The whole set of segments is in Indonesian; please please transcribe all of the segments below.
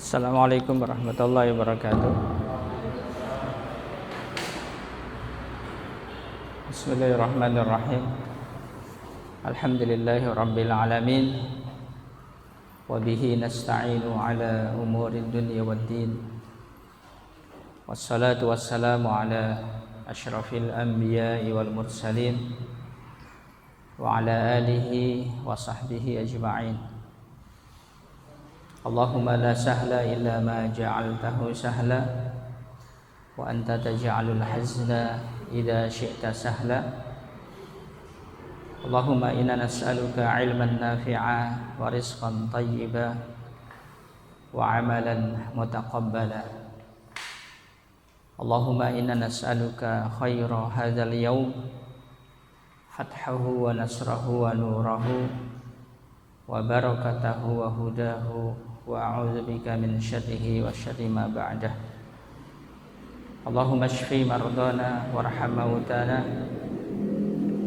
Assalamualaikum warahmatullahi wabarakatuh. Bismillahirrahmanirrahim. Alhamdulillahi rabbil alamin. Wa bihi nasta'inu ala umuri dunya waddin. Wassalatu wassalamu ala asyrafil anbiya'i wal mursalin wa ala alihi wa sahbihi ajma'in. Allahumma la sahla illa ma ja'altahu sahla wa anta taj'alul hazna idza syi'ta sahla. Allahumma inna nas'aluka 'ilman nafi'a wa rizqan thayyiba wa 'amalan mutaqabbala. Allahumma inna nas'aluka khaira hadzal yawm fathahu wa nasrahu wa nurahu wa barakatahu wa hudahu wa a'udzubika min syarrihi wa syarri ma ba'dah. Allahumma shfi mardana warham mautana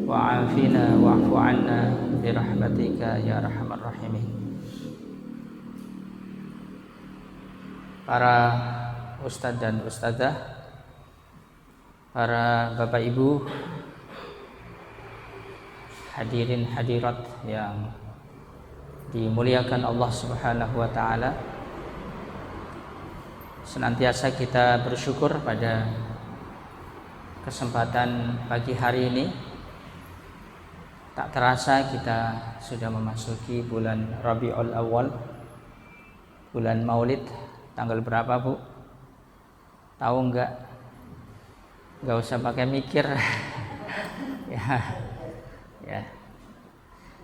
wa 'afina wa'fu 'anna bi rahmatika ya arhamar rahimin. Para ustadz dan ustadzah, para bapak ibu, hadirin hadirat yang dimuliakan Allah Subhanahu wa taala. Senantiasa kita bersyukur pada kesempatan pagi hari ini. Tak terasa kita sudah memasuki bulan Rabiul Awal, bulan Maulid. Tanggal berapa, Bu? Tahu enggak? Enggak usah pakai mikir.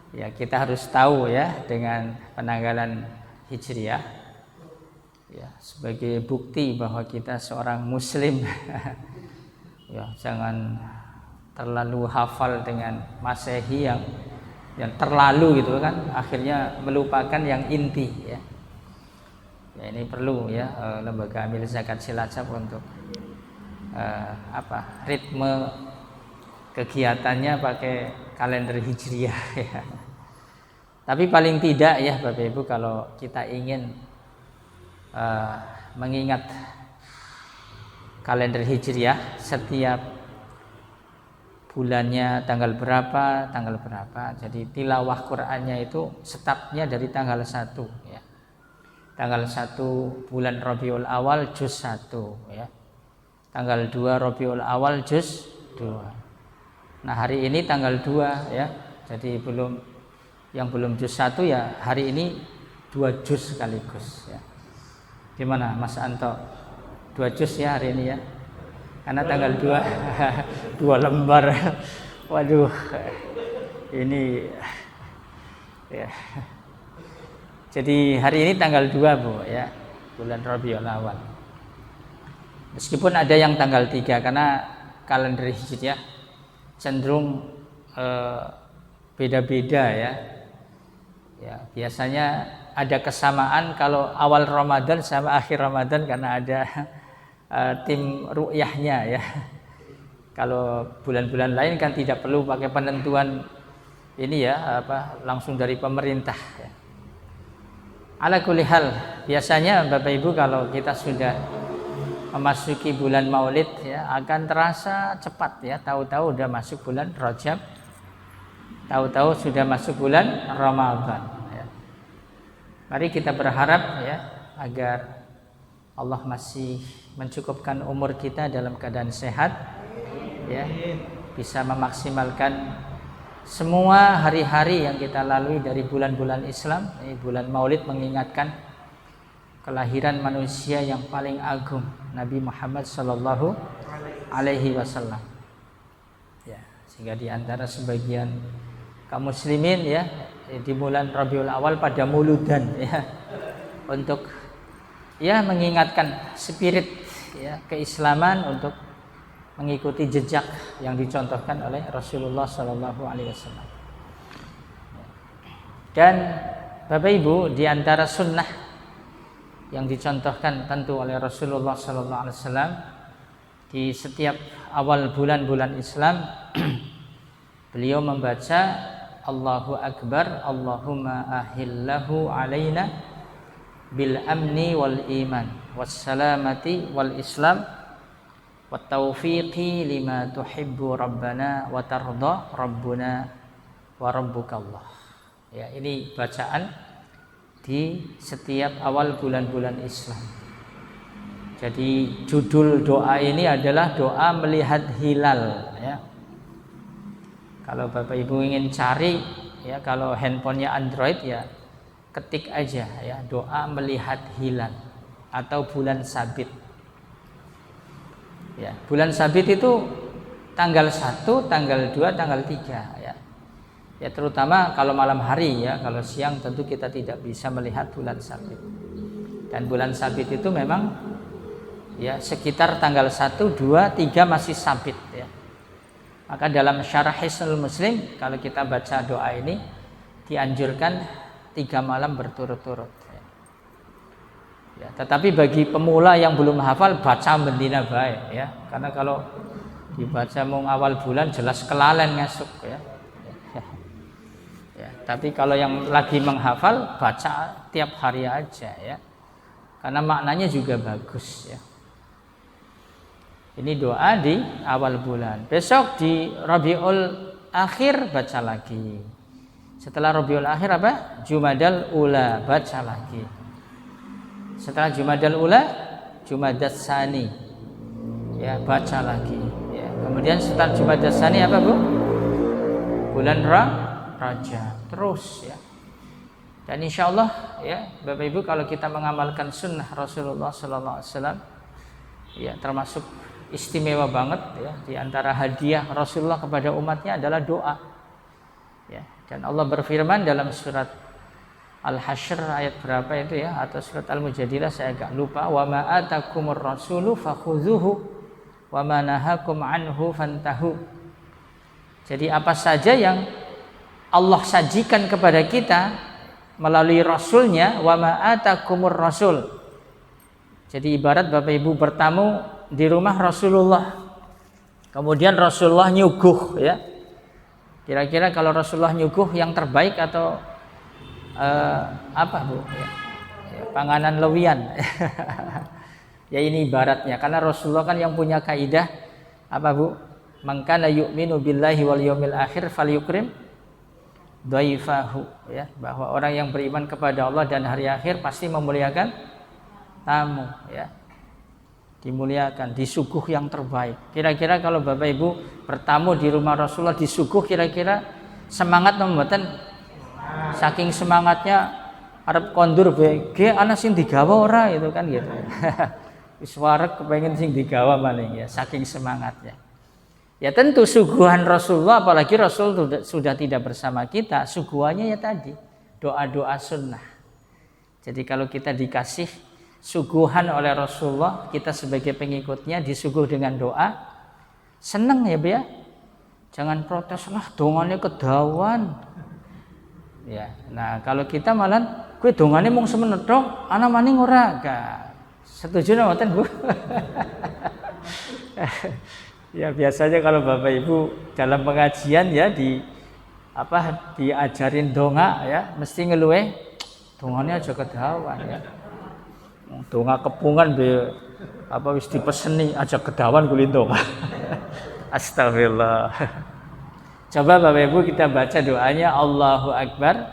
Ya, kita harus tahu ya dengan penanggalan Hijriah ya, sebagai bukti bahwa kita seorang muslim. Ya, jangan terlalu hafal dengan Masehi yang terlalu gitu kan, akhirnya melupakan yang inti ya. Ya, ini perlu ya lembaga Amil Zakat Cilacap untuk ritme kegiatannya pakai kalender Hijriah ya. Tapi paling tidak ya Bapak Ibu, kalau kita ingin mengingat kalender Hijriah setiap bulannya tanggal berapa, jadi tilawah Qur'annya itu startnya dari tanggal 1 ya. Tanggal 1 bulan Rabiul Awal juz 1 ya. Tanggal 2 Rabiul Awal juz 2. Nah, hari ini tanggal 2 ya. Jadi yang belum juz 1 ya hari ini 2 juz sekaligus ya. Gimana Mas Anto? 2 juz ya hari ini ya. Karena tanggal 2 2 lembar. Waduh. Ini ya. Jadi hari ini tanggal 2 Bu ya, bulan Rabiul Awal. Meskipun ada yang tanggal 3 karena kalender Hijriah cenderung beda-beda ya. Ya, biasanya ada kesamaan kalau awal Ramadan sama akhir Ramadan karena ada tim ru'yahnya ya. Kalau bulan-bulan lain kan tidak perlu pakai penentuan ini ya, langsung dari pemerintah ya. Ala kulli hal, biasanya Bapak Ibu kalau kita sudah memasuki bulan Maulid ya akan terasa cepat ya, tahu-tahu udah masuk bulan Rajab, tahu-tahu sudah masuk bulan Ramadan ya. Mari kita berharap ya agar Allah masih mencukupkan umur kita dalam keadaan sehat ya, bisa memaksimalkan semua hari-hari yang kita lalui dari bulan-bulan Islam. Ini bulan Maulid mengingatkan kelahiran manusia yang paling agung, Nabi Muhammad sallallahu alaihi wasallam. Ya, sehingga di antara sebagian kaum muslimin ya di bulan Rabiul Awal pada muludan ya, untuk ya mengingatkan spirit ya keislaman, untuk mengikuti jejak yang dicontohkan oleh Rasulullah sallallahu alaihi wasallam. Dan Bapak Ibu, di antara sunnah yang dicontohkan tentu oleh Rasulullah sallallahu alaihi wasallam di setiap awal bulan-bulan Islam beliau membaca Allahu Akbar, Allahumma ahillahu alaina bil amni wal iman was salamati wal islam wat taufiqi lima tuhibbu rabbana wa tarda rabbuna wa rabbukallah. Ya, ini bacaan di setiap awal bulan-bulan Islam. Jadi judul doa ini adalah doa melihat hilal, ya. Kalau Bapak Ibu ingin cari, ya, kalau handphonenya Android, ya ketik aja, ya, doa melihat hilal atau bulan sabit. Ya, bulan sabit itu tanggal 1, tanggal 2, tanggal 3, ya. Ya, terutama kalau malam hari, ya. Kalau siang tentu kita tidak bisa melihat bulan sabit. Dan bulan sabit itu memang, ya, sekitar tanggal 1, 2, 3 masih sabit, ya. Maka dalam syarah Hisnul Muslim, kalau kita baca doa ini dianjurkan 3 malam berturut-turut, ya. Ya, tetapi bagi pemula yang belum hafal, baca bendina baik, ya. Karena kalau dibaca mung awal bulan jelas kelalen ngasuk, ya. Ya, tapi kalau yang lagi menghafal, baca tiap hari aja, ya. Karena maknanya juga bagus, ya. Ini doa di awal bulan. Besok di Rabiul Akhir baca lagi. Setelah Rabiul Akhir apa? Jumadal Ula baca lagi. Setelah Jumadal Ula, Jumadas Tsani, ya, baca lagi, ya. Kemudian setelah Jumadas Tsani apa, Bu? Bulan Rajab. Terus, ya. Dan insya Allah, ya, Bapak Ibu, kalau kita mengamalkan sunnah Rasulullah Sallallahu Alaihi Wasallam, ya, termasuk istimewa banget, ya, di antara hadiah Rasulullah kepada umatnya adalah doa, ya. Dan Allah berfirman dalam surat Al-Hasyr ayat berapa itu, ya, atau surat Al-Mujadilah saya agak lupa, wa ma atakumur rasulu fakhudhuhu wa ma nahakum anhu fantahu. Jadi apa saja yang Allah sajikan kepada kita melalui Rasulnya, wa ma atakumur rasul. Jadi ibarat Bapak Ibu bertamu di rumah Rasulullah, kemudian Rasulullah nyuguh, ya. Kira-kira kalau Rasulullah nyuguh yang terbaik atau apa, Bu? Ya, panganan lewian. Ya, ini ibaratnya, karena Rasulullah kan yang punya kaidah apa, Bu? Man kana yu'minu billahi wal yawmil akhir falyukrim dhaifahu, ya, bahwa orang yang beriman kepada Allah dan hari akhir pasti memuliakan tamu, ya. Dimuliakan, disuguh yang terbaik. Kira-kira kalau Bapak Ibu bertamu di rumah Rasulullah disuguh, kira-kira semangat membuatan, saking semangatnya arep kondur BG ana sing digawa ora, itu kan gitu. Wis wareg kepengin sing digawa maning, ya, saking semangatnya. Ya tentu suguhan Rasulullah, apalagi Rasul sudah tidak bersama kita, suguhannya ya tadi doa-doa sunnah. Jadi kalau kita dikasih suguhan oleh Rasulullah, kita sebagai pengikutnya disuguh dengan doa, seneng, ya, Bu, ya. Jangan protes lah, dongane kedawan. Ya, nah kalau kita malah kowe dongane mung semenit tok, ana maning ora. Setuju mboten, Bu? Ya, biasanya kalau Bapak Ibu dalam pengajian, ya, diajarin donga, ya, mesti ngeluwe dongane aja kedawan, ya. Donga kepungan be apa wis dipeseni aja kedawan kulin donga. Astagfirullah. Coba Bapak Ibu kita baca doanya, Allahu Akbar.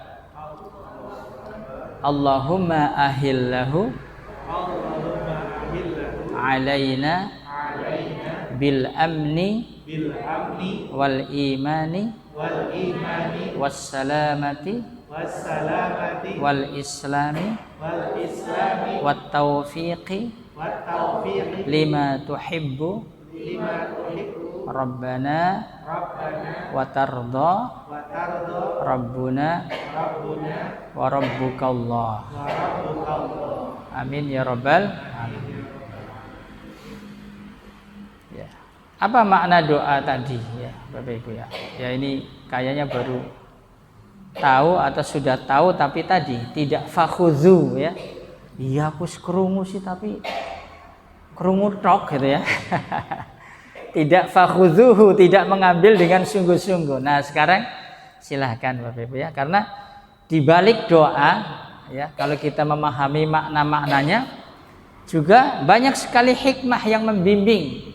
Allahumma ahillahu alaina bil amni wal imani was salamati wal islami wat taufiqi lima tuhibbu rabbana wa tarda rabbuna wa rabbukallah. Amin ya rabbal alamin. Ya. Apa makna doa tadi, ya, Bapak Ibu, ya? Ya, ini kayaknya baru tahu atau sudah tahu, tapi tadi tidak fakhudhu, ya. Iya, aku krungu sih, tapi krungu tok gitu, ya. Tidak fakhudhuhu, tidak mengambil dengan sungguh-sungguh. Nah, sekarang silahkan Bapak Ibu, ya, karena di balik doa ya. Kalau kita memahami makna-maknanya, juga banyak sekali hikmah yang membimbing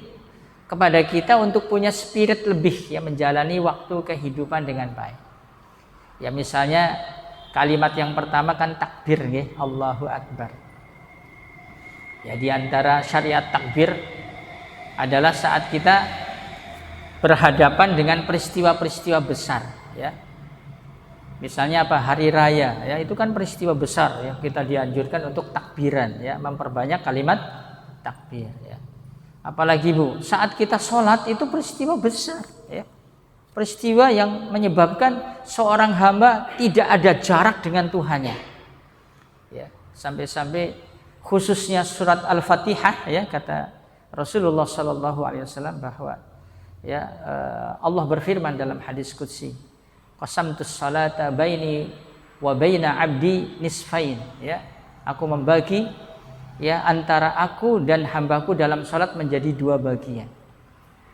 kepada kita untuk punya spirit lebih ya, menjalani waktu kehidupan dengan baik. Ya misalnya kalimat yang pertama kan takbir ya, Allahu Akbar. Ya di antara syariat takbir adalah saat kita berhadapan dengan peristiwa-peristiwa besar ya. Misalnya apa? Hari raya ya, itu kan peristiwa besar ya, kita dianjurkan untuk takbiran ya, memperbanyak kalimat takbir ya. Apalagi Bu, saat kita sholat itu peristiwa besar ya. Peristiwa yang menyebabkan seorang hamba tidak ada jarak dengan Tuhannya. Ya, sampai-sampai khususnya surat Al-Fatihah ya, kata Rasulullah sallallahu alaihi wasallam bahwa ya Allah berfirman dalam hadis qudsi, qasamtus salata baini wa baina abdi nisfain ya. Aku membagi ya antara aku dan hambaku dalam salat menjadi dua bagian.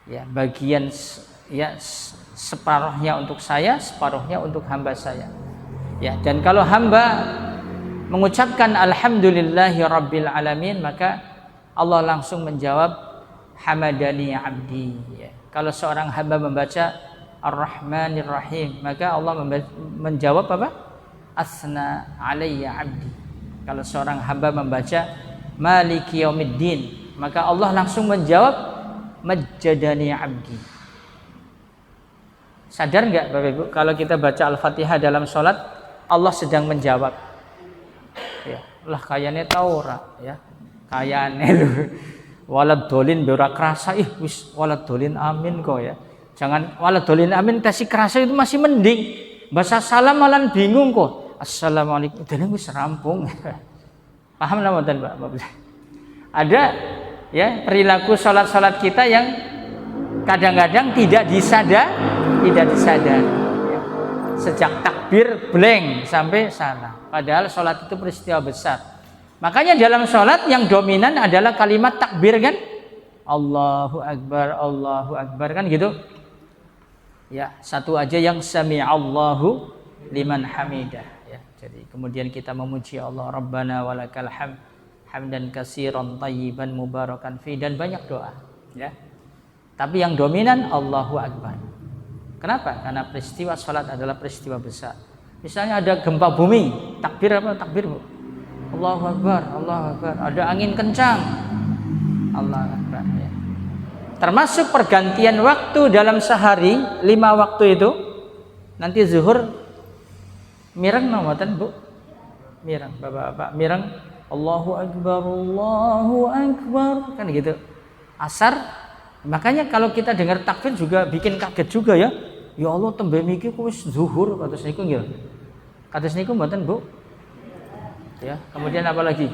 Ya, bagian ya separuhnya untuk saya, separuhnya untuk hamba saya. Ya, dan kalau hamba mengucapkan alhamdulillahi rabbil alamin, maka Allah langsung menjawab hamadani abdi ya. Kalau seorang hamba membaca Ar-Rahmanir Rahim, maka Allah menjawab apa? Asna alayya abdi. Kalau seorang hamba membaca Maliki Yaumiddin, maka Allah langsung menjawab Majjadani abdi. Sadar enggak Bapak Ibu, kalau kita baca Al-Fatihah dalam sholat, Allah sedang menjawab. Ya, lah kayane tau ora ya. Kayane lho. Walad dolin berak kerasa, wis walad dolin amin kok ya. Jangan waladolin amin kasih kerasa itu masih mending. Bahasa salam malah bingung kok. Assalamualaikum. Udah wis rampung. Paham lah mboten Pak? Ada ya perilaku salat-salat kita yang kadang-kadang tidak disadari. Ya. Sejak takbir blank sampai salam. Padahal salat itu peristiwa besar. Makanya dalam salat yang dominan adalah kalimat takbir kan? Allahu Akbar kan gitu. Ya, satu aja yang sami'allahu liman hamidah ya. Jadi kemudian kita memuji Allah, Rabbana walakal hamd hamdan katsiran thayyiban mubarakan fi, dan banyak doa ya. Tapi yang dominan Allahu Akbar. Kenapa? Karena peristiwa salat adalah peristiwa besar. Misalnya ada gempa bumi, takbir apa? Takbir Bu. Allahu Akbar, Allahu Akbar. Ada angin kencang. Allahu Akbar ya. Termasuk pergantian waktu dalam sehari 5 waktu itu. Nanti zuhur mireng nomatan Bu. Mireng Bapak-bapak, mireng Allahu Akbar, Allahu Akbar kan gitu. Asar, makanya kalau kita dengar takbir juga bikin kaget juga ya. Ya Allah tembe miki ku wis zuhur kados niku nggih. Kados niku mboten Bu? Ya, kemudian apa lagi?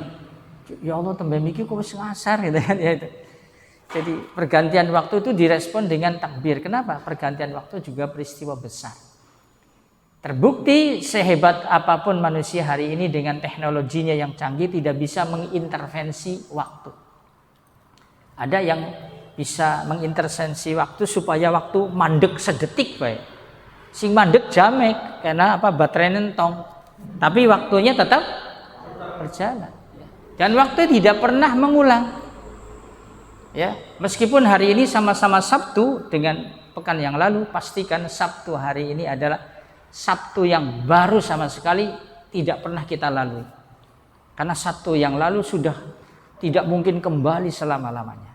Ya Allah tembe miki ku wis ngasar gitu kan ya itu. Jadi pergantian waktu itu direspon dengan takbir. Kenapa? Pergantian waktu juga peristiwa besar. Terbukti sehebat apapun manusia hari ini dengan teknologinya yang canggih tidak bisa mengintervensi waktu. Ada yang bisa mengintervensi waktu supaya waktu mandek sedetik baik. Sing mandek jamek karena apa? Baterai nentong. Tapi waktunya tetap berjalan. Dan waktu tidak pernah mengulang. Ya, meskipun hari ini sama-sama Sabtu dengan pekan yang lalu, pastikan Sabtu hari ini adalah Sabtu yang baru sama sekali tidak pernah kita lalui. Karena Sabtu yang lalu sudah tidak mungkin kembali selama-lamanya.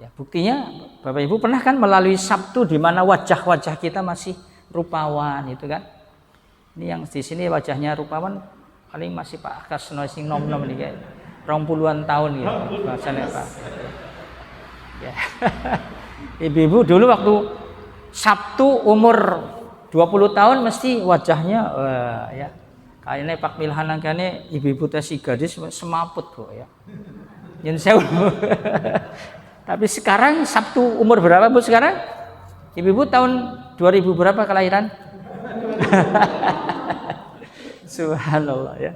Ya, buktinya Bapak Ibu pernah kan melalui Sabtu di mana wajah-wajah kita masih rupawan itu kan. Ini yang di sini wajahnya rupawan paling masih Pak Kasno sing nom-nom iki kayak 20-an tahun gitu bahasanya Pak. Ya. Ibu-ibu dulu waktu Sabtu umur 20 tahun mesti wajahnya ya kayaknya Pak Milhan kayaknya ibu-ibu tesi gadis semaput Bu ya. Yen sewu. Tapi sekarang Sabtu umur berapa Bu sekarang? Ibu-ibu tahun 2000 berapa kelahiran? Subhanallah ya.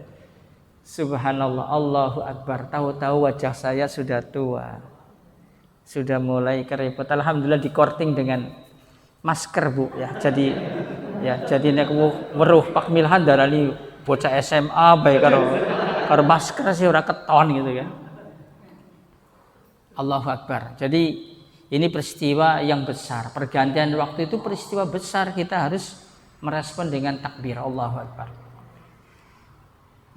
Subhanallah, Allahu Akbar. Tahu-tahu wajah saya sudah tua. Sudah mulai keriput. Alhamdulillah di korting dengan masker Bu ya. Jadi nek weruh Pak Milhan darani bocah SMA bae karo masker sih ora keton gitu kan. Allahu Akbar. Jadi ini peristiwa yang besar. Pergantian waktu itu peristiwa besar, kita harus merespon dengan takbir Allahu Akbar.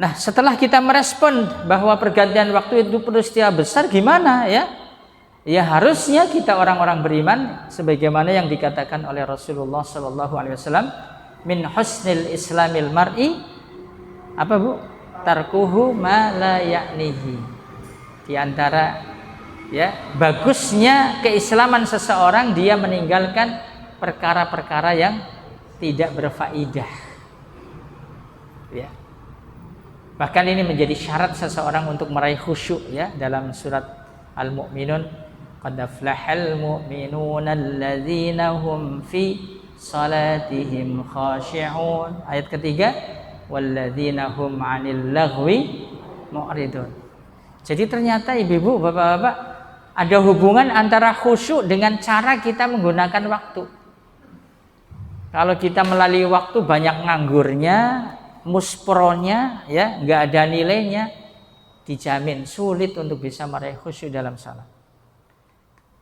Nah, setelah kita merespon bahwa pergantian waktu itu peristiwa besar, gimana ya? Ya harusnya kita orang-orang beriman sebagaimana yang dikatakan oleh Rasulullah SAW, min husnil islamil mar'i apa Bu? Tarkuhu ma la ya'nihi. Di antara ya bagusnya keislaman seseorang, dia meninggalkan perkara-perkara yang tidak berfaedah. Ya. Bahkan ini menjadi syarat seseorang untuk meraih khusyuk ya, dalam surat Al-Mu'minun, qad aflahal mu'minuna alladzina hum fi salatihim khashi'un. Ayat ketiga, walladzina hum 'anil laghwi mu'ridun. Jadi ternyata ibu-ibu, bapak-bapak, ada hubungan antara khusyuk dengan cara kita menggunakan waktu. Kalau kita melalui waktu banyak nganggurnya, muspronya, ya nggak ada nilainya, dijamin sulit untuk bisa meraih khusyuk dalam salat.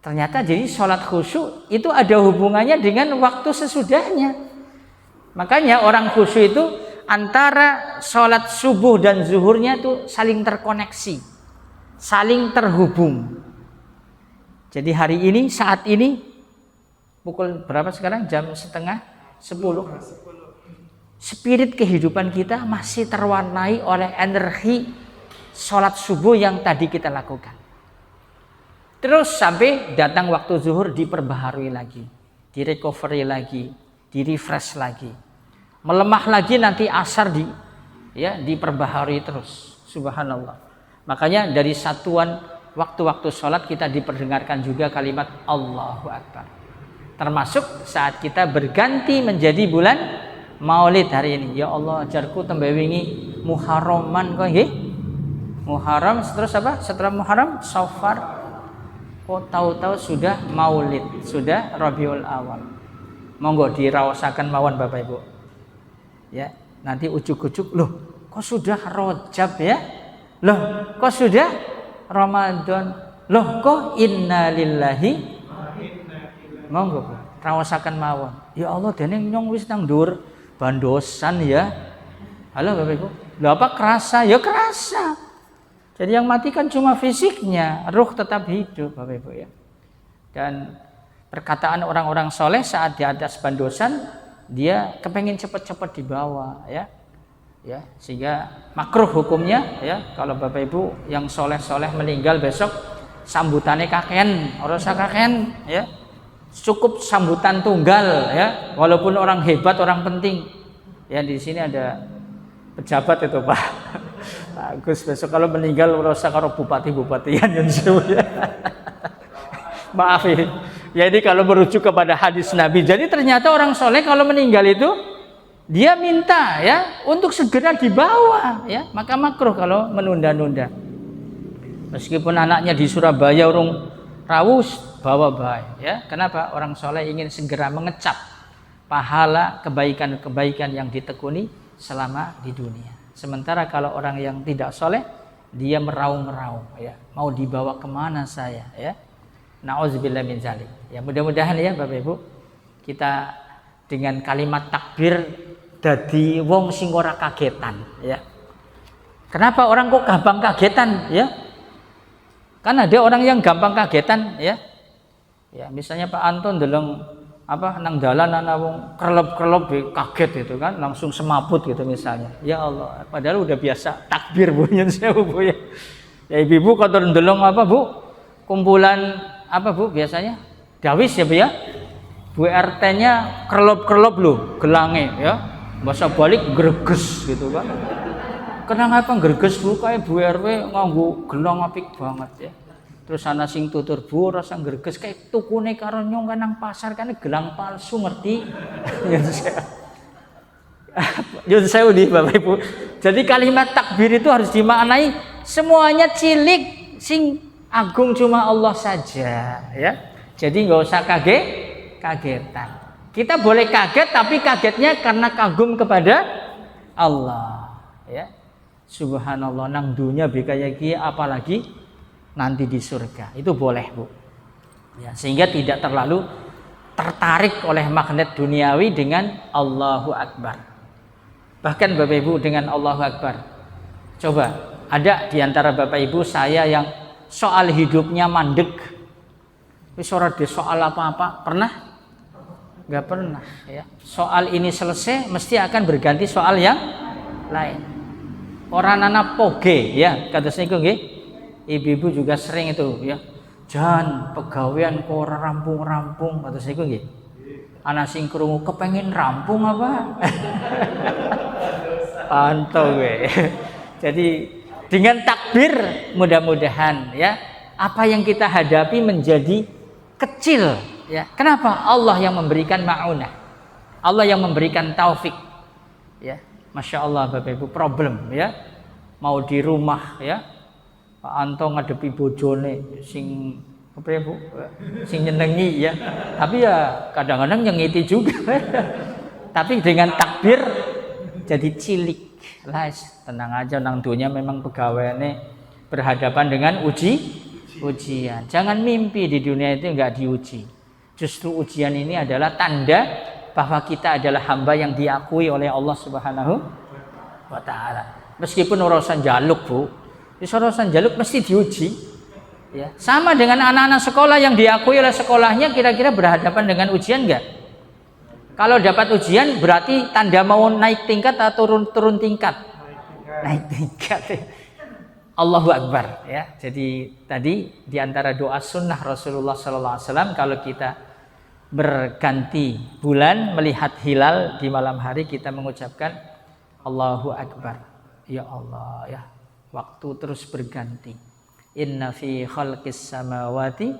Ternyata jadi salat khusyuk itu ada hubungannya dengan waktu sesudahnya. Makanya orang khusyuk itu antara salat subuh dan zuhurnya itu saling terkoneksi, saling terhubung. Jadi hari ini, saat ini, pukul berapa sekarang? Jam setengah 10. Spirit kehidupan kita masih terwarnai oleh energi sholat subuh yang tadi kita lakukan. Terus sampai datang waktu zuhur diperbaharui lagi, direcovery lagi, direfresh lagi. Melemah lagi nanti asar diperbaharui terus. Subhanallah. Makanya dari satuan waktu-waktu sholat kita diperdengarkan juga kalimat Allahu Akbar. Termasuk saat kita berganti menjadi bulan Maulid hari ini. Ya Allah, ajarku tambah wingi Muharraman kok nggih. Muharram terus apa? Setelah Muharram Safar. Kok tahu-tahu sudah Maulid, sudah Rabiul Awal. Monggo diraosaken mawon Bapak Ibu. Ya, nanti ujuk-ujuk, loh, kok sudah Rajab ya? Loh, kok sudah Ramadan? Loh, kok innalillahi. Monggo Bu, raosaken mawon. Ya Allah, dene nyong wis nang ndur bandosan ya. Halo Bapak Ibu. Lah apa kerasa? Ya kerasa. Jadi yang mati kan cuma fisiknya, ruh tetap hidup Bapak Ibu ya. Dan perkataan orang-orang soleh saat di atas bandosan, dia kepengen cepat-cepat dibawa ya. Ya, sehingga makruh hukumnya ya, kalau Bapak Ibu yang soleh-soleh meninggal besok sambutannya kakean, ora usah kakean ya. Cukup sambutan tunggal ya, walaupun orang hebat, orang penting. Ya di sini ada pejabat itu Pak Agus, besok kalau meninggal merasa karo bupati-bupatian yang ya. Maaf ya, ini kalau merujuk kepada hadis Nabi. Jadi ternyata orang soleh kalau meninggal itu dia minta ya untuk segera dibawa ya, maka makruh kalau menunda-nunda. Meskipun anaknya di Surabaya urung rawus, bawa baik ya. Kenapa? Orang soleh ingin segera mengecap pahala kebaikan-kebaikan yang ditekuni selama di dunia. Sementara kalau orang yang tidak soleh, dia meraung-raung ya, mau dibawa kemana saya ya. Nauzubillah min dzalik. Ya mudah-mudahan ya Bapak Ibu, kita dengan kalimat takbir dadi wong sing ora kagetan ya. Kenapa orang kok gampang kagetan ya? Kan ada orang yang gampang kagetan ya. Ya, misalnya Pak Anton deleng apa nang dalan ana wong krelep-krelep kaget itu kan, langsung semaput gitu misalnya. Ya Allah, padahal udah biasa takbir Bu nyen sewu Bu ya. Ya ibu-ibu kalau ndeleng apa Bu? Kumpulan apa Bu biasanya? Dawis ya Bu ya. Bu RT-nya krelep-krelep lho, gelange ya. Masa balik greges gitu kan. Kenapa greges Bu, kayak Bu RW nganggo gelang apik banget ya. Terus ana sing tutur Bu rasa greges kayak tukune karo nyong nang pasar kan gelang palsu ngerti. Ya saya udah Bapak Ibu. Jadi kalimat takbir itu harus dimaknai semuanya cilik, sing agung cuma Allah saja ya. Jadi nggak usah kagetan. Kita boleh kaget tapi kagetnya karena kagum kepada Allah. ya. Subhanallah nang dunia bekaya ki apalagi nanti di surga. Itu boleh, Bu. Ya, sehingga tidak terlalu tertarik oleh magnet duniawi dengan Allahu Akbar. Bahkan Bapak Ibu dengan Allahu Akbar. Coba, ada di antara Bapak Ibu saya yang soal hidupnya mandek. Wis ora de soal apa-apa, pernah? Enggak pernah, ya. Soal ini selesai mesti akan berganti soal yang lain. Orang anak poge, ya, kados niku nggih. Ibu-ibu juga sering itu, ya. Jan pegawean kok ora rampung-rampung, kados niku nggih. Ana sing krungu kepengin rampung apa? Pantau gue. Jadi dengan takbir mudah-mudahan ya apa yang kita hadapi menjadi kecil, ya. Kenapa? Allah yang memberikan ma'unah. Allah yang memberikan taufik. Ya. Masya Allah Bapak Ibu problem ya mau di rumah ya Pak Anto ngadepi bojone sing apa ya Bu sing nyenengi ya tapi ya kadang-kadang nyengiti juga tapi dengan takbir jadi cilik lah tenang aja nang dunia memang pegawainya berhadapan dengan ujian. Jangan mimpi di dunia itu enggak diuji, justru ujian ini adalah tanda bahwa kita adalah hamba yang diakui oleh Allah Subhanahu wa taala. Meskipun urusan jaluk, Bu. Urusan jaluk mesti diuji. Ya, sama dengan anak-anak sekolah yang diakui oleh sekolahnya kira-kira berhadapan dengan ujian enggak? Kalau dapat ujian berarti tanda mau naik tingkat atau turun tingkat? Naik tingkat. Allahu Akbar ya. Jadi tadi di antara doa sunnah Rasulullah sallallahu alaihi wasallam kalau kita berganti bulan melihat hilal di malam hari kita mengucapkan Allahu Akbar. Ya Allah ya. Waktu terus berganti. Inna fi khalqis samawati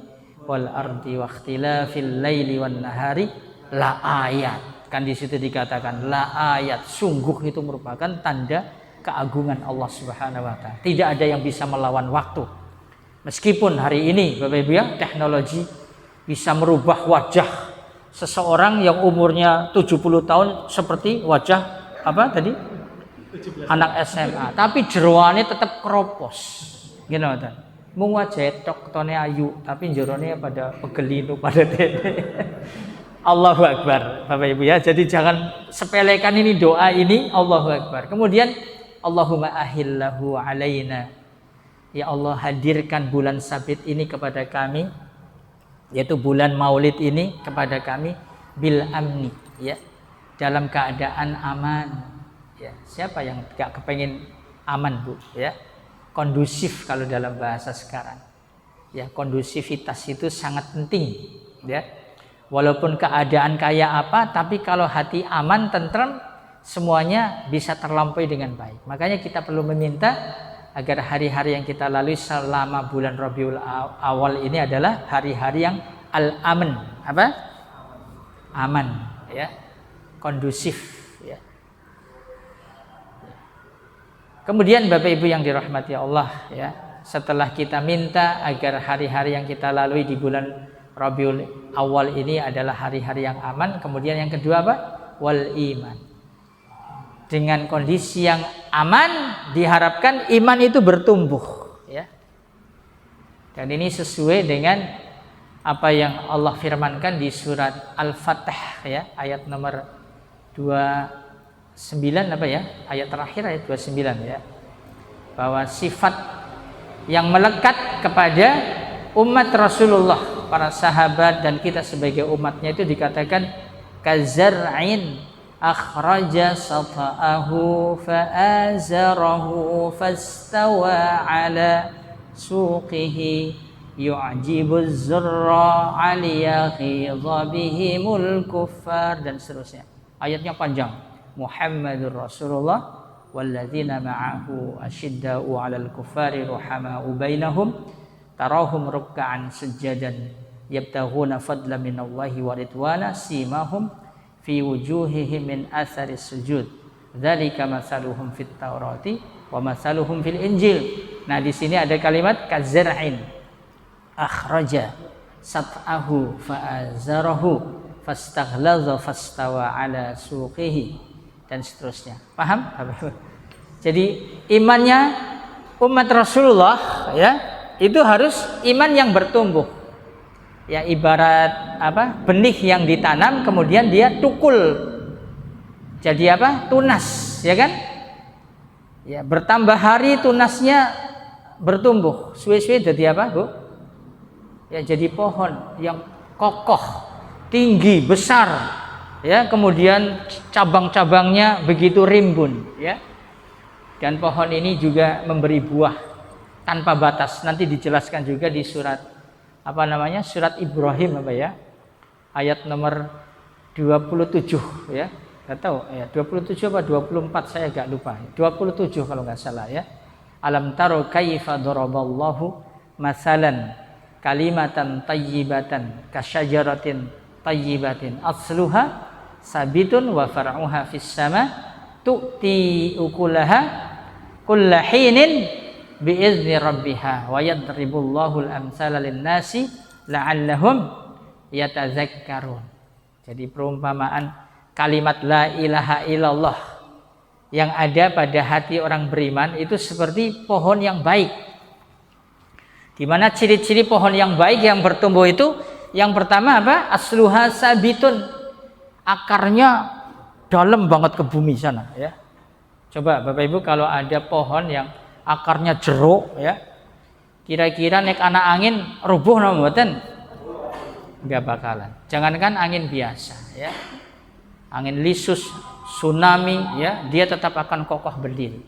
wal ardi wa ikhtilafil laili wan nahari la ayat. Kan di situ dikatakan la ayat. Sungguh itu merupakan tanda keagungan Allah Subhanahu wa taala. Tidak ada yang bisa melawan waktu. Meskipun hari ini Bapak Ibu ya teknologi bisa merubah wajah seseorang yang umurnya 70 tahun seperti wajah apa tadi? 17. Anak SMA, tapi jeroane tetap kropos. Gitu kan. Mung wajah tok tone ayu, tapi jerone pada pegelinu pada tete. Allahu Akbar, Bapak Ibu ya. Jadi jangan sepelekan ini doa ini Allahu Akbar. Kemudian Allahumma ahillahu alaina. Ya Allah hadirkan bulan sabit ini kepada kami. Yaitu bulan Maulid ini kepada kami bil amni ya dalam keadaan aman ya siapa yang gak kepengen aman Bu ya kondusif kalau dalam bahasa sekarang ya kondusivitas itu sangat penting ya walaupun keadaan kayak apa tapi kalau hati aman tentrem semuanya bisa terlampaui dengan baik. Makanya kita perlu meminta agar hari-hari yang kita lalui selama bulan Rabiul Awal ini adalah hari-hari yang al-aman, apa? Aman, ya, kondusif, ya. Kemudian Bapak Ibu yang dirahmati Allah, ya, setelah kita minta agar hari-hari yang kita lalui di bulan Rabiul Awal ini adalah hari-hari yang aman, kemudian yang kedua apa? Wal iman. Dengan kondisi yang aman diharapkan iman itu bertumbuh ya. Dan ini sesuai dengan apa yang Allah firmankan di surat Al-Fatih ya, ayat nomor 29 apa ya? Ayat terakhir ayat 29 ya. Bahwa sifat yang melekat kepada umat Rasulullah, para sahabat dan kita sebagai umatnya itu dikatakan kazar'in akhraja sata'ahu fa'azarahu fastawa ala suqihi yu'jibu zurra aliyahidha bihimul kuffar dan seterusnya. Ayatnya panjang. Muhammadur Rasulullah walladzina ma'ahu asyidda'u 'alal kuffari ruhama'u bainahum tarahum ruk'an sujadan yabtaghuna fadlan minallahi wa ridwana simahum fi wujuhihim min athari sujud dzalika mathaluhum fit taurati wa mathaluhum fil injil. Nah di sini ada kalimat kazar'in akhraja sat'ahu fa'azarahu fastaghlaza fastawa ala suqihi dan seterusnya. Paham? Jadi imannya umat Rasulullah ya itu harus iman yang bertumbuh. Ya ibarat apa? Benih yang ditanam kemudian dia tukul. Jadi apa? Tunas, ya kan? Ya, bertambah hari tunasnya bertumbuh. Suwe-suwe jadi apa, Bu? Ya jadi pohon yang kokoh, tinggi, besar. Ya, kemudian cabang-cabangnya begitu rimbun, ya. Dan pohon ini juga memberi buah tanpa batas. Nanti dijelaskan juga di surat apa namanya? Surat Ibrahim apa ya? Ayat nomor 27 ya. Enggak tahu ya, 27 apa 24 saya agak lupa. 27 kalau enggak salah ya. Alam taro kaifa daraballahu masalan kalimatan tayyibatan kasyajaratin tayyibatin asluha sabitun wa far'uha fis sama tu'ti ukulaha kullahinin biizni rabbiha wa yadribullahu al-amsala lin-nasi la'allahum yatazakkarun. Jadi perumpamaan kalimat la ilaha illallah yang ada pada hati orang beriman itu seperti pohon yang baik. Di mana ciri-ciri pohon yang baik yang bertumbuh itu yang pertama apa? Asluha sabitun. Akarnya dalam banget ke bumi sana ya. Coba Bapak Ibu kalau ada pohon yang akarnya jeruk ya, kira-kira nek ana angin rubuh napa mboten? Enggak bakalan. Jangankan angin biasa ya. Angin lisus, tsunami ya, dia tetap akan kokoh berdiri.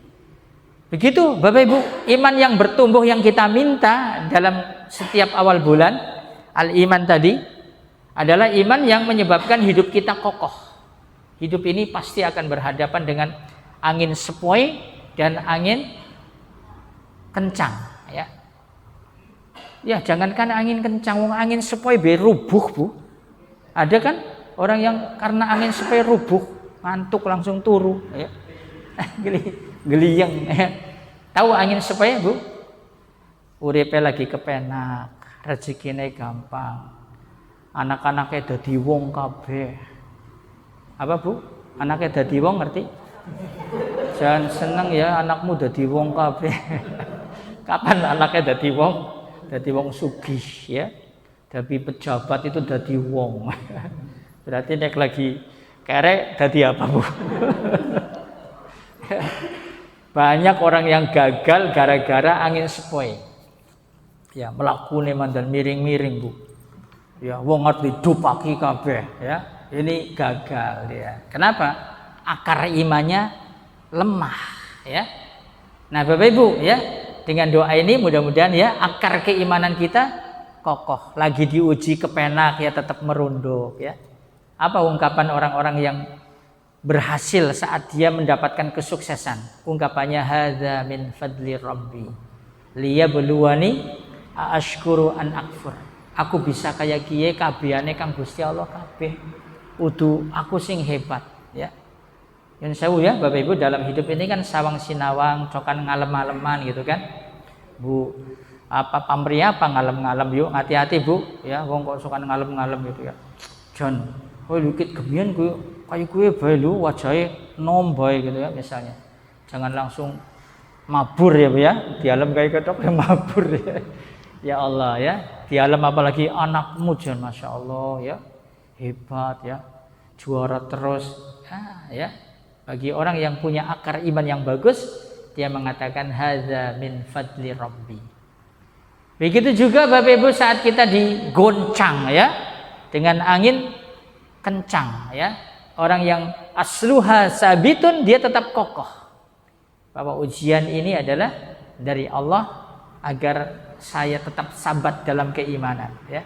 Begitu Bapak Ibu, iman yang bertumbuh yang kita minta dalam setiap awal bulan, al-iman tadi adalah iman yang menyebabkan hidup kita kokoh. Hidup ini pasti akan berhadapan dengan angin sepoi dan angin kencang ya. Ya jangankan angin kencang, angin sepoi berubuh Bu. Ada kan orang yang karena angin sepoi rubuh, ngantuk langsung turu ya. Geliyeng ya. Tahu angin sepoi Bu? Uripe lagi kepenak, rezekine gampang. Anak-anaknya dadi wong kabeh. Apa Bu? Anaknya dadi wong ngerti? Jangan seneng ya anakmu dadi wong kabeh. Kapan anaknya dadi wong? Dadi wong sugih ya. Dadi pejabat itu dadi wong. Berarti nek lagi kerek dadi apa Bu? Banyak orang yang gagal gara-gara angin sepoi. Ya melakune mandan miring-miring Bu. Ya wong ngerti dupaki kabeh ya. Ini gagal dia. Kenapa? Akar imannya lemah ya. Nah Bapak Ibu ya, dengan doa ini mudah-mudahan ya akar keimanan kita kokoh. Lagi diuji kepenak ya tetap merunduk ya. Apa ungkapan orang-orang yang berhasil saat dia mendapatkan kesuksesan? Ungkapannya hadza min fadli rabbi liyabluwani aashkuru an akfur. Aku bisa kayak kiye kabehane kang Gusti Allah kabeh. Udu aku sing hebat ya. Yun sewu ya Bapak Ibu, dalam hidup ini kan sawang sinawang, cokan ngalem-aleman gitu kan. Bu, apa pamrih apa ngalem-ngalem yuk, hati-hati Bu ya, wong kok suka ngalem-ngalem gitu ya. Jon, kowe lukit gemian kowe kayak gue bae lu wajahe nom bae gitu ya misalnya. Jangan langsung mabur ya Bu ya. Dialem kayak ketok ya mabur ya. Ya Allah ya, dialem apalagi anakmu jan Masya Allah ya. Hebat ya. Juara terus. Ah, ya. Bagi orang yang punya akar iman yang bagus, dia mengatakan hadza min fadli rabbi. Begitu juga Bapak Ibu saat kita digoncang ya dengan angin kencang ya. Orang yang asluha sabitun dia tetap kokoh. Bahwa ujian ini adalah dari Allah agar saya tetap sabat dalam keimanan ya.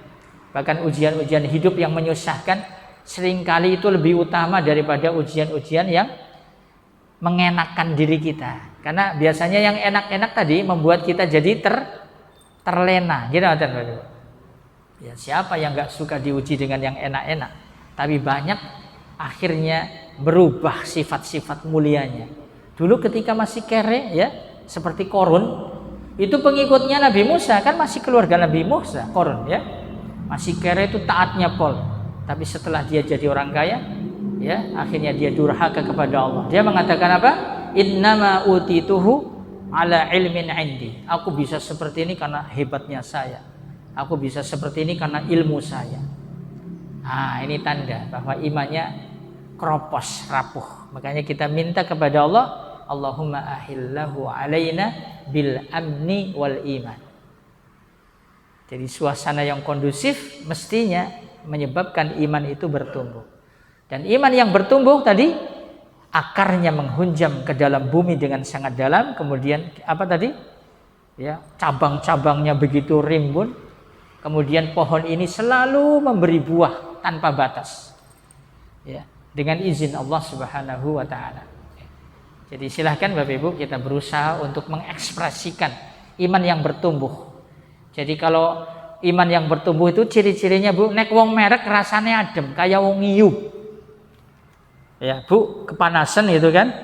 Bahkan ujian-ujian hidup yang menyusahkan seringkali itu lebih utama daripada ujian-ujian yang mengenakkan diri kita. Karena biasanya yang enak-enak tadi membuat kita jadi terlena. Gitu Bapak. Ya, siapa yang enggak suka diuji dengan yang enak-enak? Tapi banyak akhirnya berubah sifat-sifat mulianya. Dulu ketika masih kere ya, seperti Korun, itu pengikutnya Nabi Musa, kan masih keluarga Nabi Musa, Korun ya. Masih kere itu taatnya pol. Tapi setelah dia jadi orang kaya, ya, akhirnya dia durhaka kepada Allah. Dia mengatakan apa? innama utituhu ala ilmin indi. Aku bisa seperti ini karena hebatnya saya. Aku bisa seperti ini karena ilmu saya. Nah, ini tanda bahwa imannya kropos, rapuh. Makanya kita minta kepada Allah, Allahumma ahillahu alaina bil amni wal iman. Jadi suasana yang kondusif mestinya menyebabkan iman itu bertumbuh. Dan iman yang bertumbuh tadi akarnya menghunjam ke dalam bumi dengan sangat dalam, kemudian apa tadi? Ya, cabang-cabangnya begitu rimbun. Kemudian pohon ini selalu memberi buah tanpa batas. Ya, dengan izin Allah Subhanahu wa taala. Jadi silahkan Bapak Ibu kita berusaha untuk mengekspresikan iman yang bertumbuh. Jadi kalau iman yang bertumbuh itu ciri-cirinya Bu, nek wong merek rasanya adem kayak wong ngiyup. Ya Bu, kepanasan gitu kan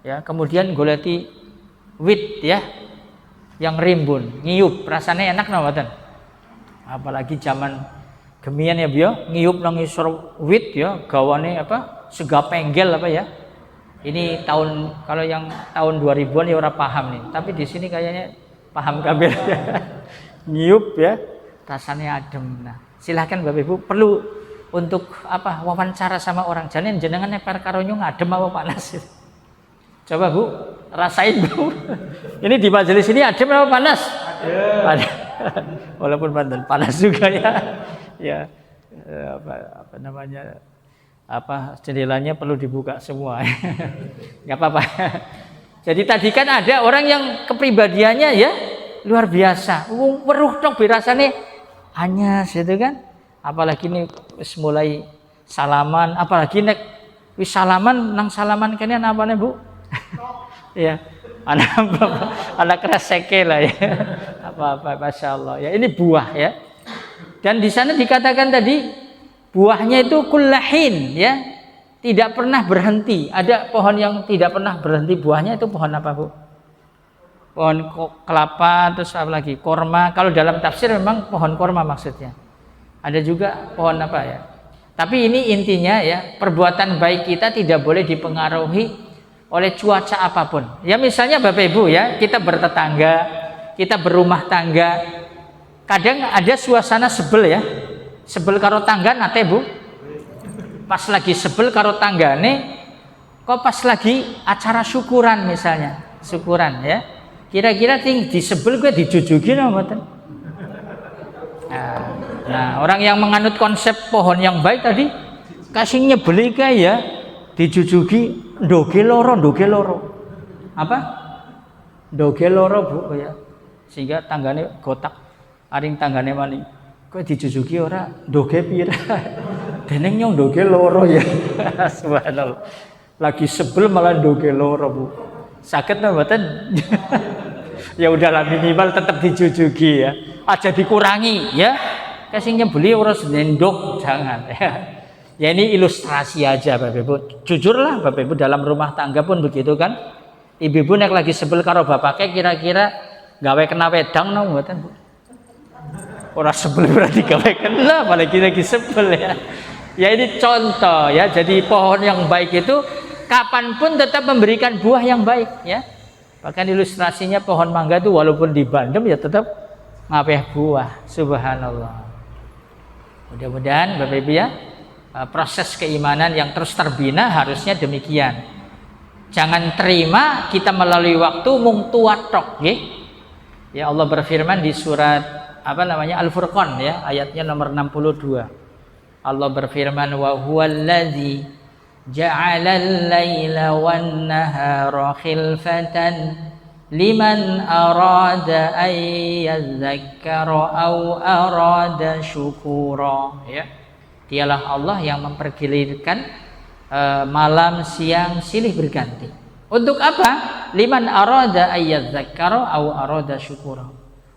ya, kemudian goleti wit ya yang rimbun ngiyup rasanya enak namanya. Apalagi zaman gemian ya Bu, ngiyup nang isor wit ya gawane apa sega penggel apa ya. Ini tahun, kalau yang tahun 2000-an ya ora paham nih, tapi di sini kayaknya paham kabeh ya. Ngiyup ya rasanya adem. Nah silahkan Bapak Ibu perlu untuk apa wawancara sama orang, jangan jenengan neper karonyo ngadem apa panas. Coba Bu, rasain Bu. Ini di majelis ini adem apa panas? Adem. Walaupun panas juga ya. Ya apa namanya? Apa jendelanya perlu dibuka semua. Enggak apa-apa. Jadi tadi kan ada orang yang kepribadiannya ya luar biasa. Weruh tok birasane anyas gitu kan. Apalagi nih wis mulai salaman, apalagi nek wis salaman nang salaman kene apane Bu? Ya, anak kreseke lah ya. Apa Masya Allah ya, ini buah ya. Dan di sana dikatakan tadi buahnya itu kullahin ya, tidak pernah berhenti. Ada pohon yang tidak pernah berhenti buahnya, itu pohon apa Bu? Pohon kelapa, terus apa lagi? Korma. Kalau dalam tafsir memang pohon korma maksudnya. Ada juga pohon apa ya. Tapi ini intinya ya, perbuatan baik kita tidak boleh dipengaruhi oleh cuaca apapun. Ya misalnya Bapak Ibu ya, kita bertetangga, kita berumah tangga. Kadang ada suasana sebel ya. Sebel karo tangga nate Bu. Pas lagi sebel karo tanggane, kok pas lagi acara syukuran misalnya. Syukuran ya. Kira-kira disebel gue dijujugi apa mboten? Nah, orang yang menganut konsep pohon yang baik tadi kasih nyebeli ya dijujugi ndoge loro. Apa? Ndoge loro Bu ya. Sehingga tanggane gotak, aring tanggane mani. Kowe dijujugi ora ndoge pira? Deneng nyong ndoge loro ya. Subhanallah. Lagi sebel malah ndoge loro Bu. Sakit nggak mboten? Ya udahlah minimal tetap dijujugi ya. Aja dikurangi ya. Kasihnya beli urus nendok jangan ya. Ya ini ilustrasi aja Bapak Ibu. Jujurlah Bapak Ibu, dalam rumah tangga pun begitu kan. Ibu-ibu nek lagi sebel karo bapaknya kira-kira gawe kena wedang no mboten Bu. Ora sebel berarti gawe kena, apalagi lagi sebel ya. Ya ini contoh ya. Jadi pohon yang baik itu kapanpun tetap memberikan buah yang baik ya. Bahkan ilustrasinya pohon mangga itu walaupun dibandem ya tetap ngapeh buah. Subhanallah. Mudah-mudahan Bapak Ibu ya, proses keimanan yang terus terbina harusnya demikian. Jangan terima kita melalui waktu mung tuatok nggih. Ya Allah berfirman di surat Al-Furqan ya, ayatnya nomor 62. Allah berfirman wa huwallazi ja'alal laila wan nahara khilfatan liman arada ay yadzakkara aw arada syukura ya. Dialah Allah yang mempergilirkan malam siang silih berganti. Untuk apa? Liman arada ay yadzakkara aw arada syukura.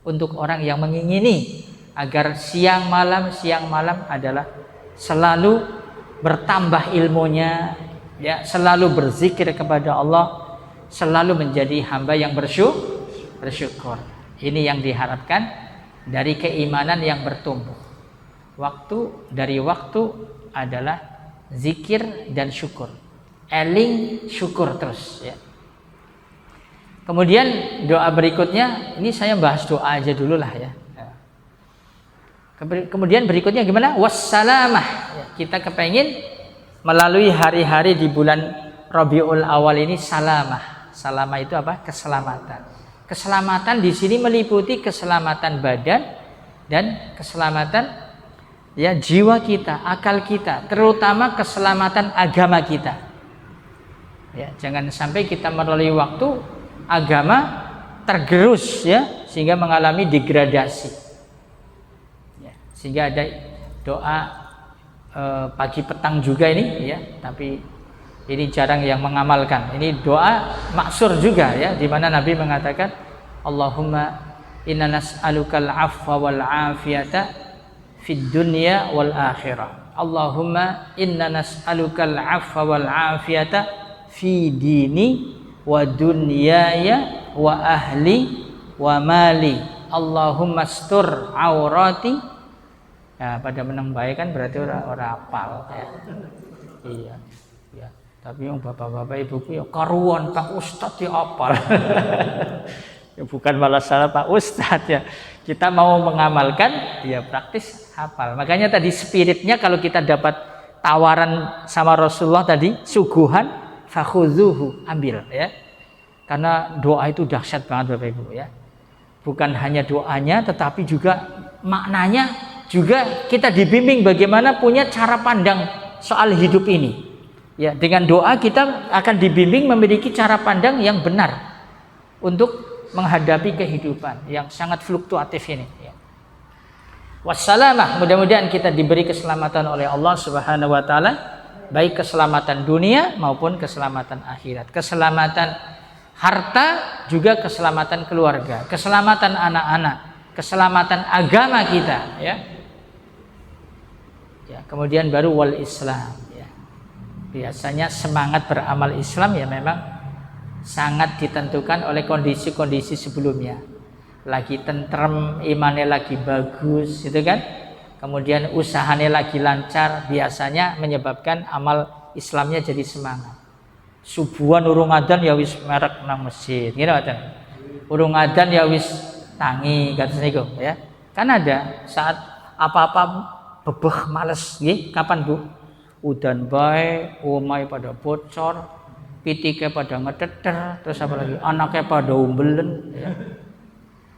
Untuk orang yang mengingini agar siang malam adalah selalu bertambah ilmunya ya, selalu berzikir kepada Allah, selalu menjadi hamba yang bersyukur. Ini yang diharapkan dari keimanan yang bertumbuh. Dari waktu adalah zikir dan syukur. Eling syukur terus ya. Kemudian doa berikutnya, ini saya bahas doa aja dulu lah ya. Kemudian berikutnya gimana? Wassalamah. Kita kepengen melalui hari-hari di bulan Rabiul Awal ini salamah. Salamah itu apa? Keselamatan. Keselamatan di sini meliputi keselamatan badan dan keselamatan ya jiwa kita, akal kita, terutama keselamatan agama kita. Ya, jangan sampai kita melalui waktu agama tergerus ya sehingga mengalami degradasi. Ya, sehingga ada doa pagi petang juga ini ya, tapi ini jarang yang mengamalkan. Ini doa maksur juga ya, di mana Nabi mengatakan Allahumma inna nas'alukal afwa wal afiyata fid dunya wal akhirah. Allahumma inna nas'alukal afwa wal afiyata fi dini wa dunyaya wa ahli wa mali. Allahumma astur aurati. Ya, pada menang baik kan berarti orang apal ya. Iya. Ya. Tapi yang bapak-bapak ibuku ya karuan Pak Ustadz ya apal. Ya, bukan malah salah Pak Ustadz ya. Kita mau mengamalkan ya praktis hafal. Makanya tadi spiritnya kalau kita dapat tawaran sama Rasulullah tadi suguhan fakhudzuhu, ambil ya. Karena doa itu dahsyat banget Bapak Ibu ya. Bukan hanya doanya tetapi juga maknanya juga kita dibimbing bagaimana punya cara pandang soal hidup ini. Ya, dengan doa kita akan dibimbing memiliki cara pandang yang benar untuk menghadapi kehidupan yang sangat fluktuatif ini. Ya. Wassalamah, mudah-mudahan kita diberi keselamatan oleh Allah Subhanahu Wa Taala, baik keselamatan dunia maupun keselamatan akhirat, keselamatan harta juga keselamatan keluarga, keselamatan anak-anak, keselamatan agama kita. Ya. Ya, kemudian baru wal Islam. Biasanya semangat beramal Islam ya memang sangat ditentukan oleh kondisi-kondisi sebelumnya. Lagi tentrem, imannya lagi bagus, gitu kan? Kemudian usahanya lagi lancar, biasanya menyebabkan amal Islamnya jadi semangat. Subuhan urung adan ya wis merek nang masjid, gitu kan? Urung adan ya wis tangi, kata niku ya. Kan ada saat apa-apa bebeh males, nggih, kapan Bu? Udan bae, omai pada bocor, pitike pada ngeteter, terus apa lagi? Anaknya pada umbelen, ya.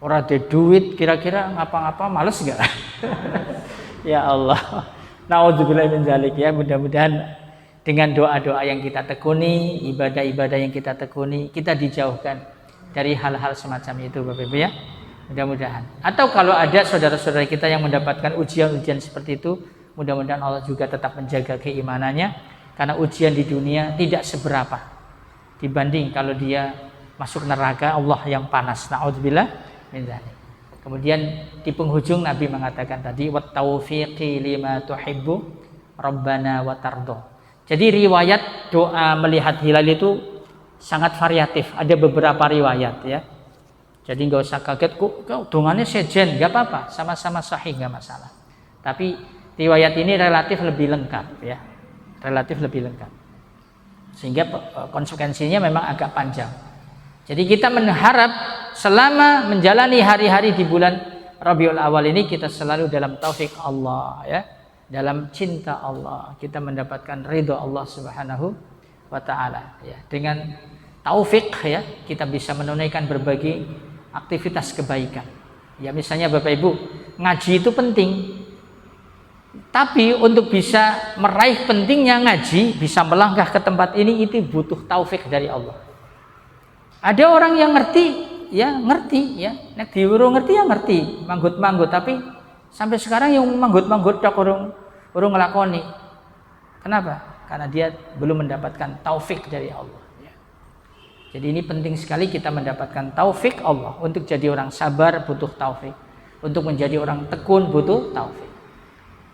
Ora ada duit, kira-kira ngapa-ngapa males enggak? Ya Allah. Nauzubillah min dzalik ya. Mudah-mudahan dengan doa-doa yang kita tekuni, ibadah-ibadah yang kita tekuni, kita dijauhkan dari hal-hal semacam itu Bapak Ibu ya. Mudah-mudahan. Atau kalau ada saudara-saudara kita yang mendapatkan ujian-ujian seperti itu, mudah-mudahan Allah juga tetap menjaga keimanannya, karena ujian di dunia tidak seberapa dibanding kalau dia masuk neraka Allah yang panas. Na'udzubillah min dzalik. Kemudian di penghujung Nabi mengatakan tadi wat taufiqi lima tuhibbu rabbana wa tardo. Jadi riwayat doa melihat hilal itu sangat variatif, ada beberapa riwayat ya. Jadi enggak usah kaget kok dongannya sejen, enggak apa-apa, sama-sama sahih enggak masalah. Tapi riwayat ini relatif lebih lengkap ya, relatif lebih lengkap, sehingga konsekuensinya memang agak panjang. Jadi kita mengharap selama menjalani hari-hari di bulan Rabiul Awal ini kita selalu dalam taufik Allah ya, dalam cinta Allah, kita mendapatkan ridho Allah Subhanahu Wa Taala ya. Dengan taufik ya kita bisa menunaikan berbagai aktivitas kebaikan. Ya misalnya Bapak Ibu, ngaji itu penting. Tapi untuk bisa meraih pentingnya ngaji, bisa melangkah ke tempat ini, itu butuh taufik dari Allah. Ada orang yang ngerti ya, nek diurung ngerti ya ngerti, manggut-manggut, tapi sampai sekarang yang manggut-manggut tok urung nglakoni. Kenapa? Karena dia belum mendapatkan taufik dari Allah. Jadi ini penting sekali kita mendapatkan taufik Allah. Untuk jadi orang sabar butuh taufik, untuk menjadi orang tekun butuh taufik.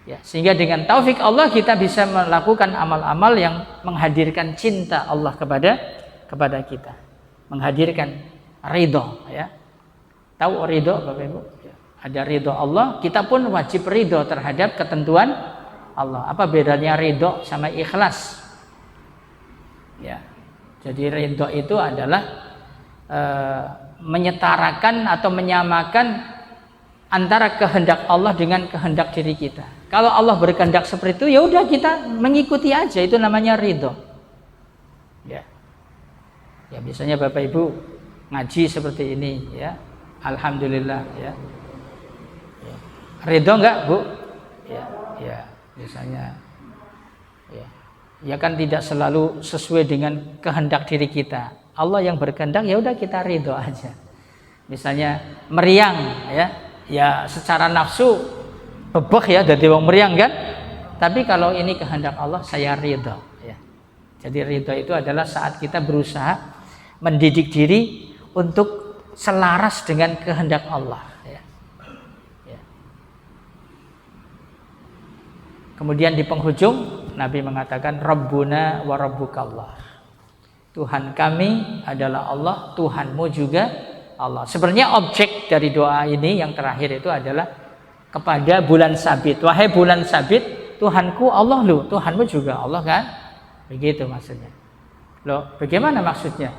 Ya, sehingga dengan taufik Allah kita bisa melakukan amal-amal yang menghadirkan cinta Allah kepada kita, menghadirkan ridho ya. Tahu ridho Bapak Ibu? Ya. Ada ridho Allah, kita pun wajib ridho terhadap ketentuan Allah. Apa bedanya ridho sama ikhlas? Ya. Jadi ridho itu adalah menyetarakan atau menyamakan antara kehendak Allah dengan kehendak diri kita. Kalau Allah berkehendak seperti itu, ya udah kita mengikuti aja, itu namanya ridho. Ya. Ya biasanya Bapak Ibu ngaji seperti ini ya. Alhamdulillah ya. Ya. Ridho enggak, Bu? Ya, ya, biasanya ya. Ya kan tidak selalu sesuai dengan kehendak diri kita. Allah yang berkehendak, ya udah kita ridho aja. Misalnya meriang ya, ya secara nafsu bebek ya dari wong meriang kan. Tapi kalau ini kehendak Allah, saya ridho ya. Jadi ridho itu adalah saat kita berusaha mendidik diri untuk selaras dengan kehendak Allah ya. Ya. Kemudian di penghujung Nabi mengatakan Rabbuna wa rabbukallah. Tuhan kami adalah Allah, Tuhanmu juga Allah. Sebenarnya objek dari doa ini yang terakhir itu adalah kepada bulan sabit. Wahai bulan sabit, Tuhanku Allah lu, Tuhanmu juga Allah kan? Begitu maksudnya. Loh, bagaimana maksudnya?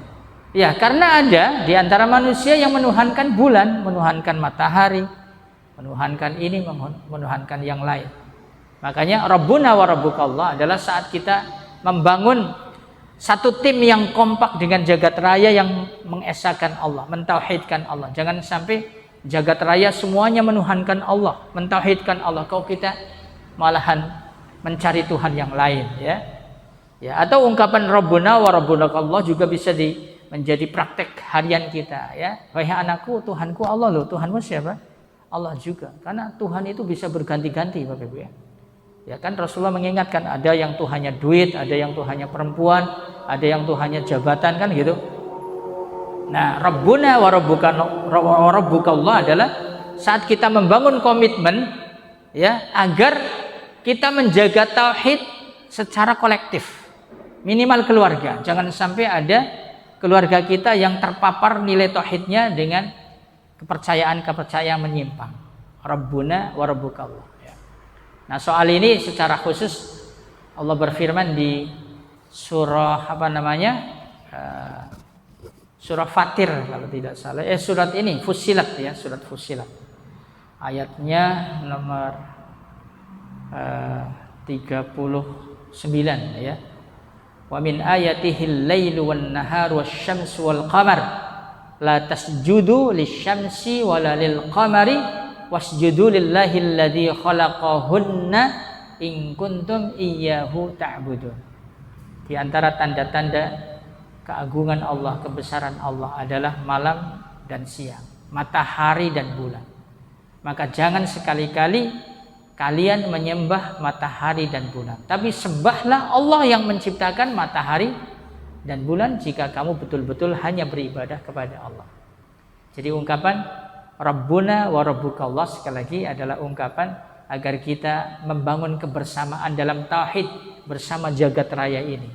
Ya, karena ada di antara manusia yang menuhankan bulan, menuhankan matahari, menuhankan ini, menuhankan yang lain. Makanya Rabbuna wa rabbukallah adalah saat kita membangun satu tim yang kompak dengan jagat raya yang mengesahkan Allah, mentauhidkan Allah. Jangan sampai jagat raya semuanya menuhankan Allah, mentauhidkan Allah. Kau kita malahan mencari Tuhan yang lain, ya. Ya, atau ungkapan Rabbuna wa rabbukallah juga bisa menjadi praktek harian kita, ya. Wahai anakku, Tuhanku Allah loh. Tuhanmu siapa? Allah juga. Karena Tuhan itu bisa berganti-ganti, Bapak Ibu ya. Ya kan Rasulullah mengingatkan ada yang Tuhannya duit, ada yang Tuhannya perempuan, ada yang Tuhannya jabatan kan gitu. Nah, Rabbuna wa rabbukallah adalah saat kita membangun komitmen ya agar kita menjaga tauhid secara kolektif. Minimal keluarga. Jangan sampai ada keluarga kita yang terpapar nilai tauhidnya dengan kepercayaan-kepercayaan menyimpang. Rabbuna wa rabbukallah. Nah, soal ini secara khusus Allah berfirman di surah surah Fatir kalau tidak salah. Surat ini Fussilat ya, surat Fussilat. Ayatnya nomor 39 ya. Wa min ayatihil lailu wan naharu wasyamsu wal qamar la tasjudu lisyamsi wala lil qamari wasjudu lillahi alladzi khalaqahunna in kuntum iyyahu ta'budun. Di antara tanda-tanda keagungan Allah, kebesaran Allah adalah malam dan siang, matahari dan bulan. Maka jangan sekali-kali kalian menyembah matahari dan bulan, tapi sembahlah Allah yang menciptakan matahari dan bulan jika kamu betul-betul hanya beribadah kepada Allah. Jadi ungkapan Rabbuna wa rabbukallah sekali lagi adalah ungkapan agar kita membangun kebersamaan dalam tauhid bersama jagat raya ini,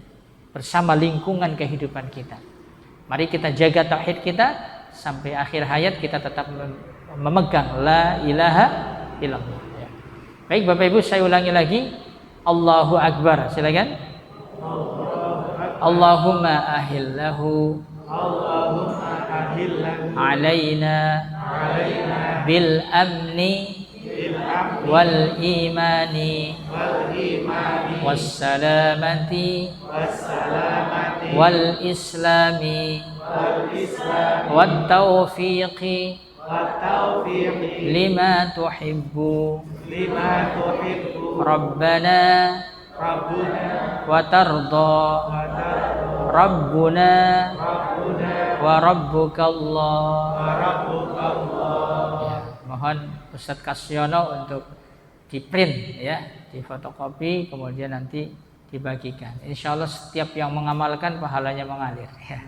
bersama lingkungan kehidupan kita. Mari kita jaga tauhid kita sampai akhir hayat kita tetap memegang la ilaha illallah. Ya. Baik Bapak Ibu, saya ulangi lagi. Allahu Akbar. Silakan. Allahumma ahillahu alaina bil amni wal imani wassalamati wal islami wat taufiqi lima tuhibbu rabbana wa tarda rabbuna wa rabbukallah. Ya, mohon Ustadz Kasyono untuk di print ya, di fotokopi kemudian nanti dibagikan. Insya Allah setiap yang mengamalkan pahalanya mengalir ya.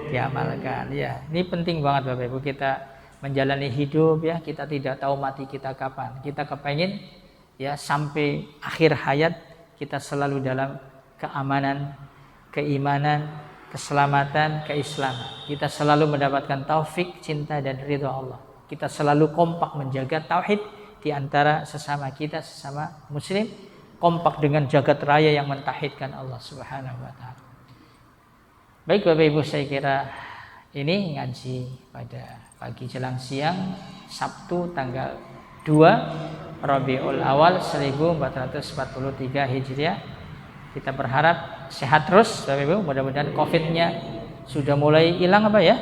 Diamalkan ya. Ini penting banget Bapak Ibu, kita menjalani hidup ya, kita tidak tahu mati kita kapan. Kita kepengen ya sampai akhir hayat kita selalu dalam keamanan, keimanan, keselamatan, keislaman. Kita selalu mendapatkan taufik, cinta dan ridha Allah. Kita selalu kompak menjaga tauhid di antara sesama kita, sesama muslim, kompak dengan jagat raya yang mentauhidkan Allah Subhanahu wa taala. Baik Bapak Ibu, saya kira ini ngaji pada pagi jelang siang Sabtu tanggal 2 Rabiul Awal 1443 Hijriah. Kita berharap sehat terus Bapak Ibu, mudah-mudahan Covid-nya sudah mulai hilang apa ya?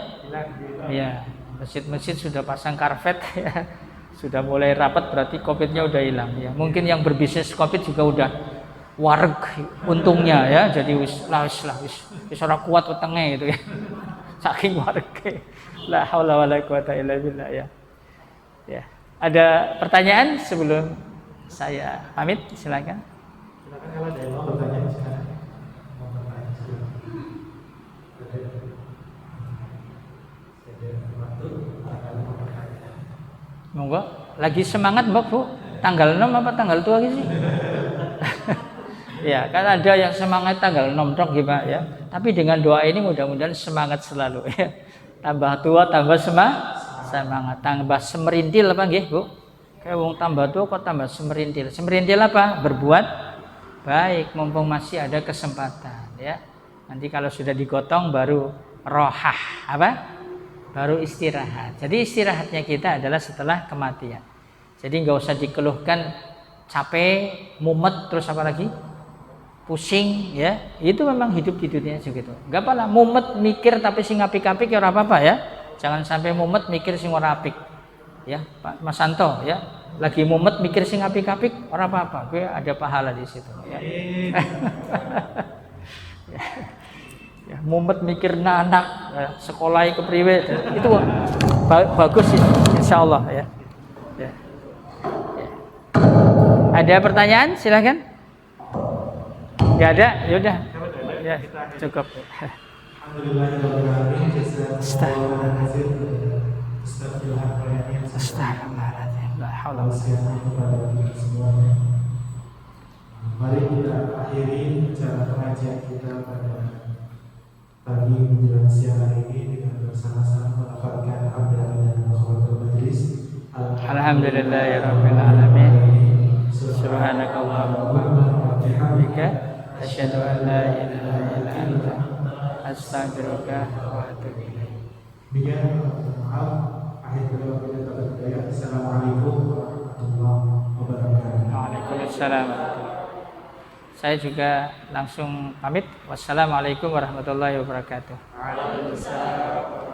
Ya, masjid-masjid sudah pasang karpet ya. Sudah mulai rapat berarti Covid-nya udah hilang ya. Mungkin yang berbisnis Covid juga udah wareg untungnya ya. Jadi wis ora kuat wetenge gitu ya. Saking warege. La haula wala quwata illa billah ya. Ya. Ada pertanyaan sebelum saya pamit? Silakan. Silakan kalau ada yang mau bertanya silakan. Monggo, lagi semangat Mbak Bu. Tanggal 6 apa tanggal tua sih? Ya, kan ada yang semangat tanggal 6 tok gimana ya. Tapi dengan doa ini mudah-mudahan semangat selalu ya. Tambah tua tambah semangat, tambah semerintil apa nggih, Bu? Kayak wong tambah tua kok tambah semerintil. Semerintil apa? Berbuat baik mumpung masih ada kesempatan ya. Nanti kalau sudah digotong baru rohah apa? Baru istirahat. Jadi istirahatnya kita adalah setelah kematian. Jadi nggak usah dikeluhkan capek, mumet, terus apa lagi? Pusing ya. Itu memang hidup di dunia segitu. Nggak apa-apa mumet mikir tapi sing apik-apik ya ora apa-apa ya. Jangan sampai mumet mikir sing ora apik. Ya, Pak Mas Santo ya. Lagi mumet mikir sing apik-apik ora apa-apa. Gue ada pahala di situ ya. Ya, mumet mikir anak ya, sekolah kepriwe itu bagus ya, insyaallah ya. Ya. Ya. Ada pertanyaan? Silakan. Enggak ada? Ya udah. Ya, cukup. Alhamdulillahirobbilalamin. Astagfirullahaladzim. La haula wala quwwata illa billah. Mari kita akhiri acara pengajian kita pada pagi menjelang siang hari ini dengan bersama-sama melafalkan hamdalah dan khawatir majlis. Alhamdulillahirabbil alamin. Subhanakallahumma wa bihamdika asyhadu an la ilaha illa anta astaghfiruka wa atubu ilaik. Demikian, maaf akhir kedua kita berdaya. Assalamualaikum warahmatullahi wabarakatuh. Waalaikumsalam. Saya juga langsung pamit. Wassalamualaikum warahmatullahi wabarakatuh. Waalaikumsalam.